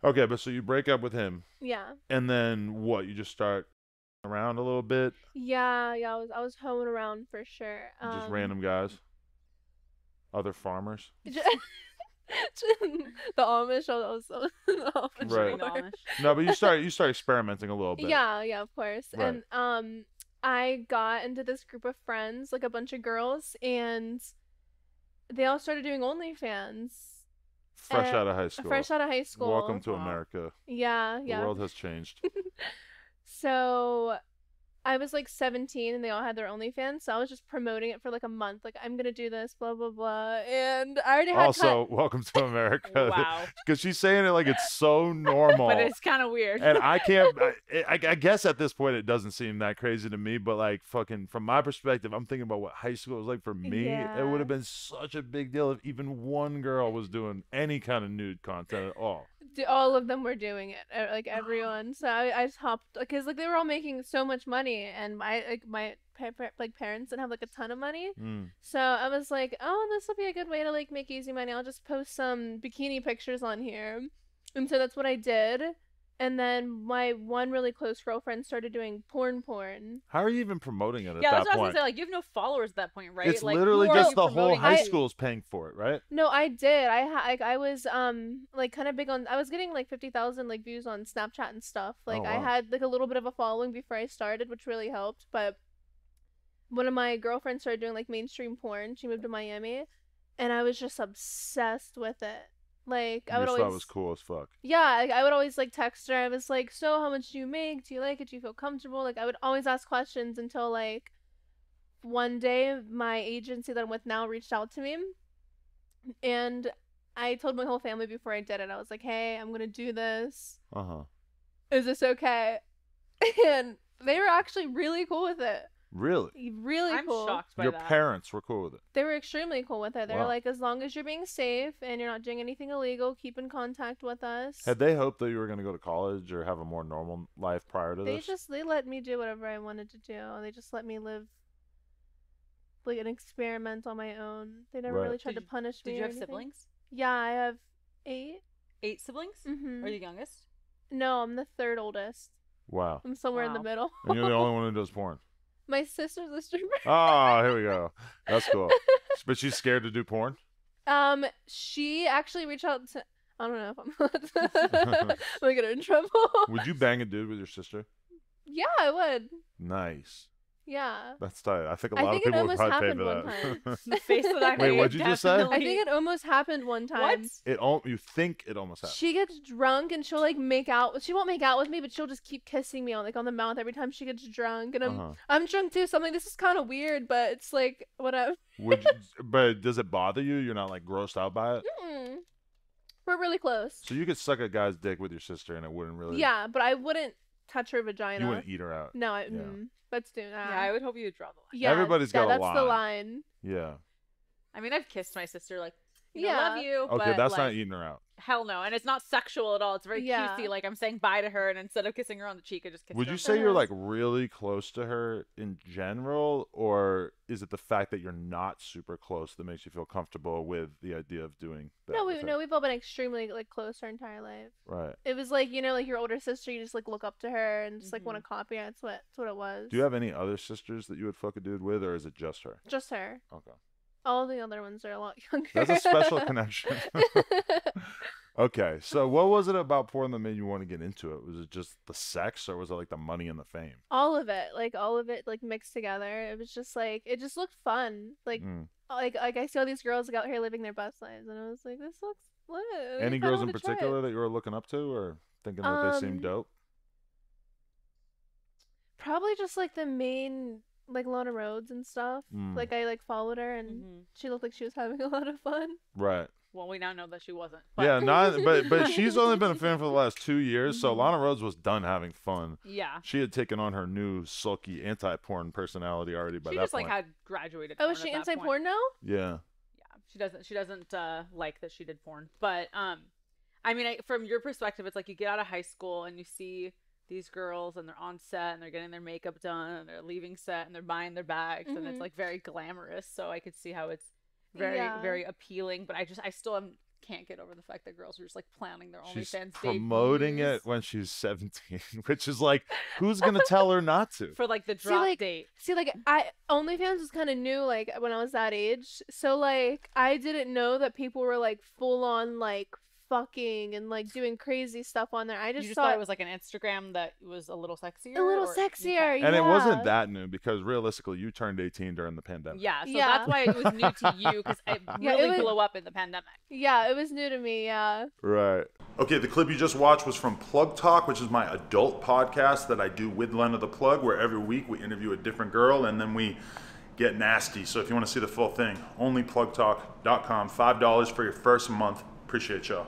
Okay, but so you break up with him, Yeah. and then what? You just start around a little bit, Yeah, yeah, I was hoeing around for sure. just random guys, other farmers. J- the Amish, I was the Amish Right. Marrying the for. Amish. No, but you start experimenting a little bit. Yeah, yeah, of course. Right. And I got into this group of friends, like a bunch of girls, and they all started doing OnlyFans. Fresh Uh, out of high school. fresh out of high Welcome school. to Wow. America. Yeah, The yeah. world has changed. So I was like 17 and they all had their OnlyFans, so I was just promoting it for like a month. Like, I'm gonna do this, blah, blah, blah. And I already had Also, welcome to America. Wow. Because she's saying it like it's so normal. But it's kind of weird. And I can't. I guess at this point it doesn't seem that crazy to me, but like fucking from my perspective, I'm thinking about what high school was like for me. It would Yeah. have been such a big deal if even one girl was doing any kind of nude content at all. All of them were doing it, like everyone. So I just hopped because like they were all making so much money, and my parents didn't have like a ton of money. Mm. So I was like, oh, this will be a good way to like make easy money. I'll just post some bikini pictures on here, and so that's what I did. And then my one really close girlfriend started doing porn. How are you even promoting it at Yeah, that that's what I was point? gonna say. Like, you have no followers at that point, right? It's Like, literally who are just you the whole promoting high it to? school's paying for it, right? No, I did. I was like kind of big on. I was getting like 50,000 like views on Snapchat and stuff. Oh Like I wow. had like a little bit of a following before I started, which really helped. But one of my girlfriends started doing like mainstream porn. She moved to Miami, and I was just obsessed with it. Like You I would just thought it always, was cool as fuck. yeah, like, I would always like text her. I was like, so how much do you make? Do you like it? Do you feel comfortable? Like I would always ask questions until like one day my agency that I'm with now reached out to me, and I told my whole family before I did it. I was like, hey, I'm gonna do this. Uh huh. Is this okay? And they were actually really cool with it. Really? Really I'm cool. shocked by Your that. parents were cool with it. They were extremely cool with it. They were Wow. like, as long as you're being safe and you're not doing anything illegal, keep in contact with us. Had they hoped that you were going to go to college or have a more normal life prior to this? They let me do whatever I wanted to do. They just let me live like an experiment on my own. They never Right. really tried to punish me. Did you or have anything. siblings? Yeah, I have 8. 8 siblings? Mm-hmm. Are you the youngest? No, I'm the third oldest. Wow. I'm somewhere in the Wow. middle. And you're the only one who does porn. My sister's a stripper. Oh, here we go. That's cool. But she's scared to do porn? She actually reached out to. I don't know if I'm gonna get her in trouble. Would you bang a dude with your sister? Yeah, I would. Nice. Yeah. That's tight. I think a I lot of think it people would almost probably pay happened for one that. time. The face that I Wait, made what'd you just say? definitely- I think it almost happened one time. What? You think it almost happened. She gets drunk and she'll like make out. She won't make out with me, but she'll just keep kissing me on like on the mouth every time she gets drunk. And Uh-huh. I'm drunk too, so I'm like, this is kind of weird, but it's like whatever. Would you, but does it bother you? You're not like grossed out by it? Mm-mm. We're really close. So you could suck a guy's dick with your sister and it wouldn't really. Yeah, but I wouldn't touch her vagina. You wouldn't eat her out. No, Yeah. let's do that. Yeah, I would hope you would draw the line. Yeah, Everybody's got a that's the line. line. Yeah. I mean, I've kissed my sister, like, Yeah. love you. Okay, but, that's like, not eating her out. hell no. And it's not sexual at all. It's very Yeah. cutesy. Like, I'm saying bye to her, and instead of kissing her on the cheek, I just kiss Would her you on say the you're Uh-huh. like really close to her in general, or is it the fact that you're not super close that makes you feel comfortable with the idea of doing that? No, with her? we've all been extremely like close our entire life. Right. It was like, like your older sister, you just like look up to her and just like want to copy her. That's what it was. Do you have any other sisters that you would fuck a dude with, or is it just her? Just her. Okay. All the other ones are a lot younger. That's a special connection. Okay, so what was it about porn that made you want to get into it? Was it just the sex, or was it like the money and the fame? all of it, like mixed together. It was just like it just looked fun. Mm. Like I see all these girls out here living their best lives, and I was like, this looks lit. I Any kinda girls in wanna try it. particular that you were looking up to, or thinking that they seemed Um, dope? Probably just like the main like Lana Rhodes and stuff. Mm. Like I like followed her and Mhm. she looked like she was having a lot of fun. Right. Well, we now know that she wasn't. Yeah, not but she's only been a fan for the last 2 years, so Mhm. Lana Rhodes was done having fun. Yeah. She had taken on her new sulky anti-porn personality already by She that just point. like had graduated. Oh, porn is she at that point. anti-porn now? Yeah. Yeah, she doesn't like that she did porn. But I mean, from your perspective, it's like you get out of high school and you see these girls and they're on set and they're getting their makeup done and they're leaving set and they're buying their bags and it's Mhm. like very glamorous. So I could see how it's very Yeah. very appealing. But I still am can't get over the fact that girls are just like planning their She's OnlyFans promoting debuts it when she's 17, which is like, who's gonna tell her not to? for like the drop date. See, like OnlyFans was kind of new, like when I was that age. So like I didn't know that people were like full on like fucking and like doing crazy stuff on there. I You just thought thought it was like an Instagram that was a little sexier. a little or- sexier. Okay. And it yeah. wasn't that new because realistically, you turned 18 during the pandemic. Yeah, so Yeah. that's why it was new to you because it Yeah, it really was- blew up in the pandemic. Yeah, it was new to me. Yeah. Right. Okay, the clip you just watched was from Plug Talk, which is my adult podcast that I do with Lena the Plug, where every week we interview a different girl and then we get nasty. So if you want to see the full thing, onlyplugtalk.com, $5 for your first month. Appreciate y'all.